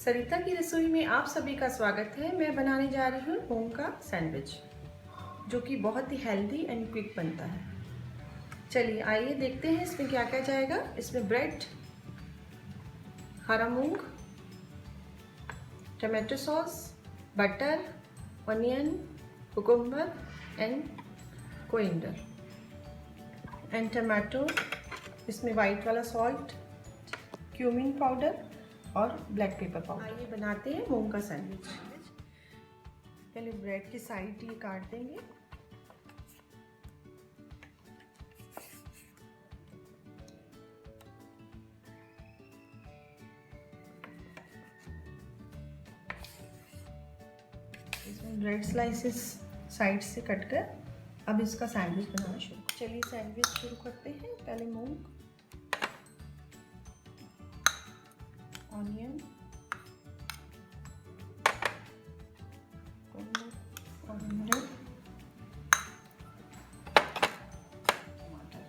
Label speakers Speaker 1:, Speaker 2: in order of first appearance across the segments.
Speaker 1: सरिता की रसोई में आप सभी का स्वागत है। मैं बनाने जा रही हूँ मूंग का सैंडविच, जो कि बहुत ही हेल्दी एंड क्विक बनता है। चलिए आइए देखते हैं इसमें क्या क्या जाएगा। इसमें ब्रेड, हरा मूंग, tomato sauce, butter, onion, cucumber and coriander and tomato. इसमें वाइट वाला सॉल्ट, क्यूमिन पाउडर और ब्लैक पेपर पाउडर। आइए बनाते हैं मूंग का सैंडविच। पहले ब्रेड की साइड ये काट देंगे। इसमें ब्रेड स्लाइसेस साइड से कट कर अब इसका सैंडविच बनाना शुरू। चलिए सैंडविच शुरू करते हैं। पहले मूंग, ऑनियन, कोरिएंडर, टमाटर,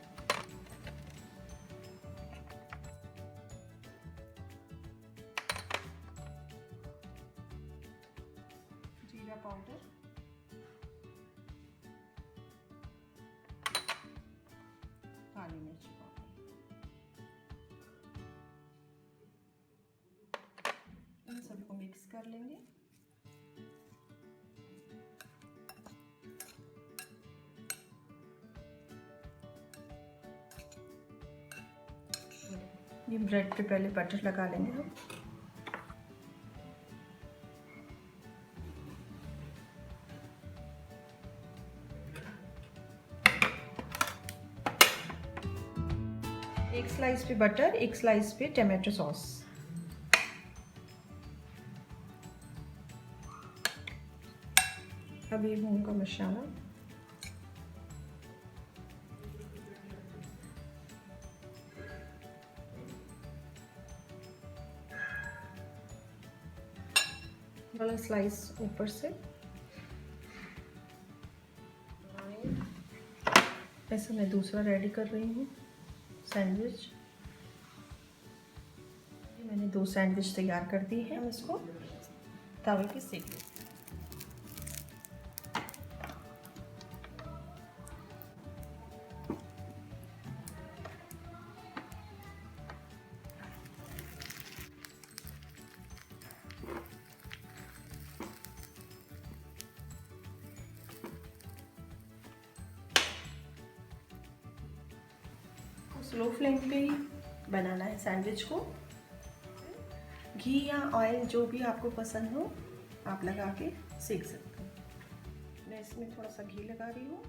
Speaker 1: जीरा पाउडर, काली मिर्च पाउडर। इन सबको मिक्स कर लेंगे। ये ब्रेड पे पहले बटर लगा लेंगे हम। एक स्लाइस पे बटर, एक स्लाइस पे टमाटो सॉस। अब ये मूंग का मसाला, वाला स्लाइस ऊपर से। ऐसे मैं दूसरा रेडी कर रही हूँ सैंडविच। मैंने 2 सैंडविच तैयार कर दी है। हम इसको तवे पे सेक लेते हैं। स्लो फ्लेम पे ही बनाना है सैंडविच को। घी या ऑयल जो भी आपको पसंद हो आप लगा के सेक सकते हो। मैं इसमें थोड़ा सा घी लगा रही हूँ।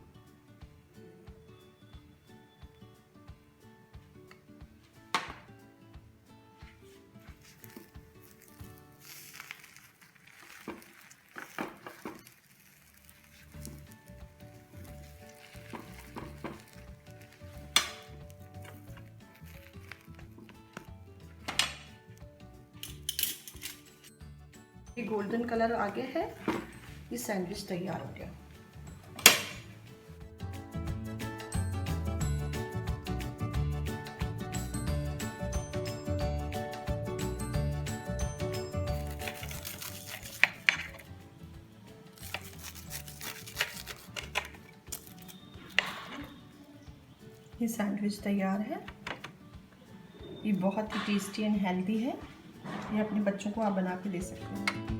Speaker 1: ये गोल्डन कलर आ गया है। ये सैंडविच तैयार हो गया। ये सैंडविच तैयार है। ये बहुत ही टेस्टी एंड हेल्दी है। ये अपने बच्चों को आप बना के दे सकते हैं।